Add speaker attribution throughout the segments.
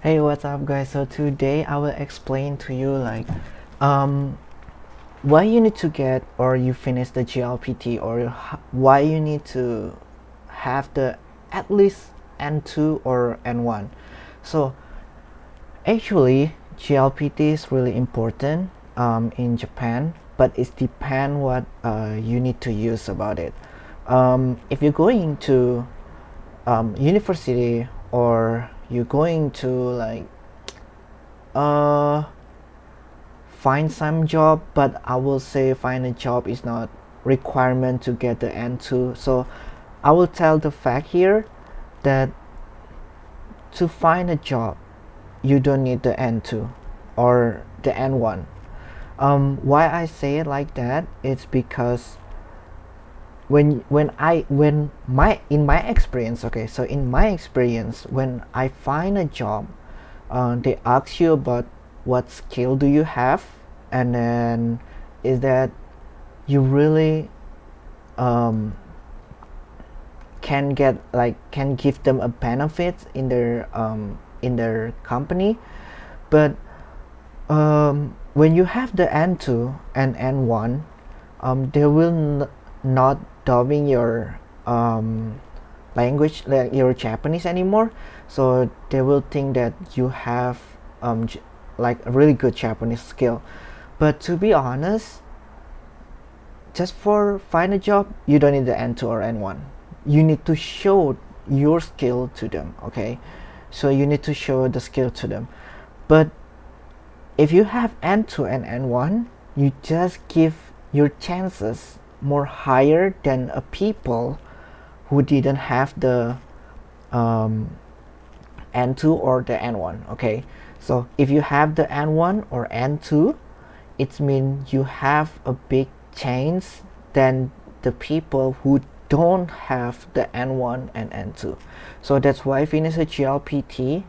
Speaker 1: Hey, what's up, guys? So today I will explain to you um, why you need to get or you finish the JLPT or why you need to have the at least N2 or N1. So actually, JLPT is really important in Japan, but it depends what you need to use about it. If you're going to university or you're going to uh find some job, but I will say find a job is not requirement to get the N2. So I will tell the fact here that to find a job you don't need the N2 or the N1. Why I say it like that, it's because when my in my experience, okay, so in my experience, when I find a job, they ask you about what skill do you have, and then is that you really um, can give them a benefit in their company. But when you have the N2 and N1, they will not dubbing your language, like your Japanese anymore. So they will think that you have like a really good Japanese skill. But to be honest, just for find a job, you don't need the N2 or N1. You need to show your skill to them, okay? So you need to show the skill to them. But if you have N2 and N1, you just give your chances more higher than a people who didn't have the N2 or the N1, okay? So if you have the N1 or N2, it means you have a big chance than the people who don't have the N1 and N2. So that's why finish a GLPT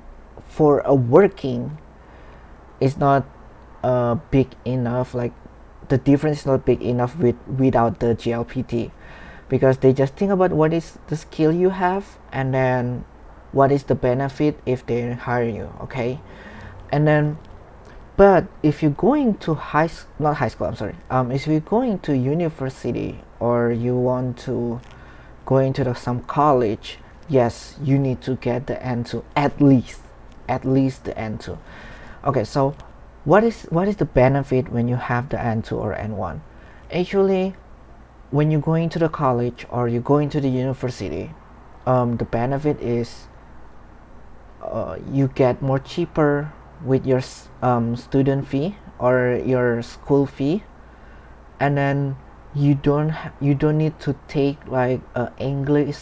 Speaker 1: for a working is not big enough, like the difference is not big enough without the GLPT, because they just think about what is the skill you have and then what is the benefit if they hire you, okay? And then but if you're going to not high school, I'm sorry, if you're going to university or you want to go into some college, yes, you need to get the N2, at least the N2. Okay, so what is the benefit when you have the N2 or N1? Actually, when you're going to the college or you're going to the university, the benefit is you get more cheaper with your student fee or your school fee, and then you don't need to take like English.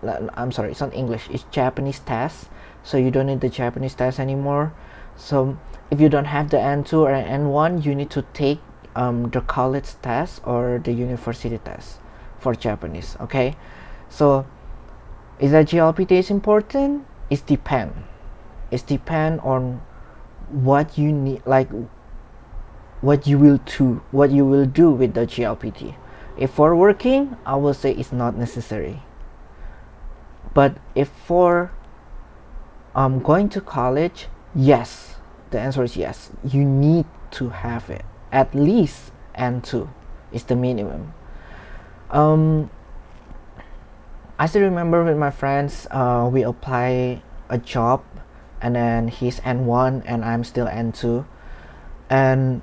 Speaker 1: I'm sorry, it's not English. It's Japanese test. So you don't need the Japanese test anymore. So if you don't have the N2 or N1, you need to take the college test or the university test for Japanese. Okay, so is that GLPT is important? It depend on what you need, like what you will do with the GLPT. If for working, I will say it's not necessary. But if for going to college, yes, the answer is yes. You need to have it. At least N2 is the minimum. I still remember with my friends, we apply a job, and then he's N1 and I'm still N2, and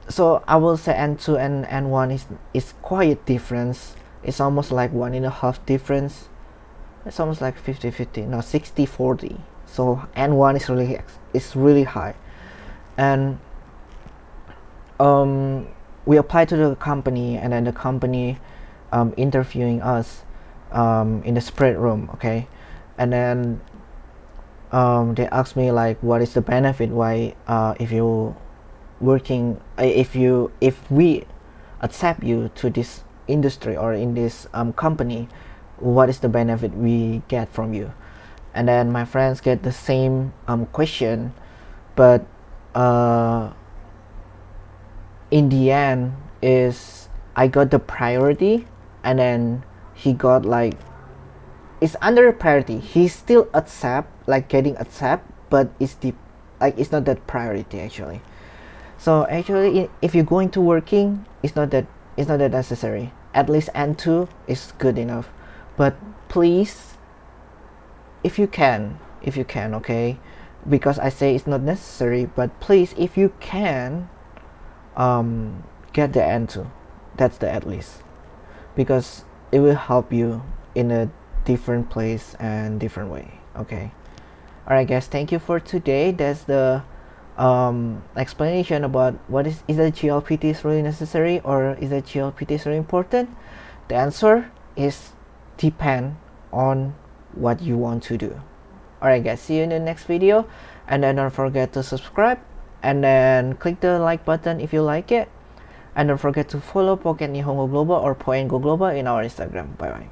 Speaker 1: so I will say N2 and N1 is quite a difference. It's almost like 1.5 difference. It's almost like 50-50, no, 60-40. So N1 is really high, and we apply to the company, and then the company interviewing us in the spread room, okay, and then they asked me like what is the benefit, why if you working if we accept you to this industry or in this company, what is the benefit we get from you. And then my friends get the same question, but in the end is I got the priority, and then he got like it's under priority. He still accept, like getting accept, but it's not that priority actually. So actually, if you're going to working, it's not that necessary. At least N2 is good enough. But please, if you can, okay, because I say it's not necessary, but please, if you can, get the N2. That's the at least, because it will help you in a different place and different way. Okay. Alright guys, thank you for today. That's the explanation about what is that JLPT is really necessary, or is that JLPT is really important. The answer is depend on what you want to do. Alright guys, see you in the next video, and then don't forget to subscribe, and then click the like button if you like it, and don't forget to follow Pocket Nihongo Global or Point Go Global in our Instagram. Bye bye.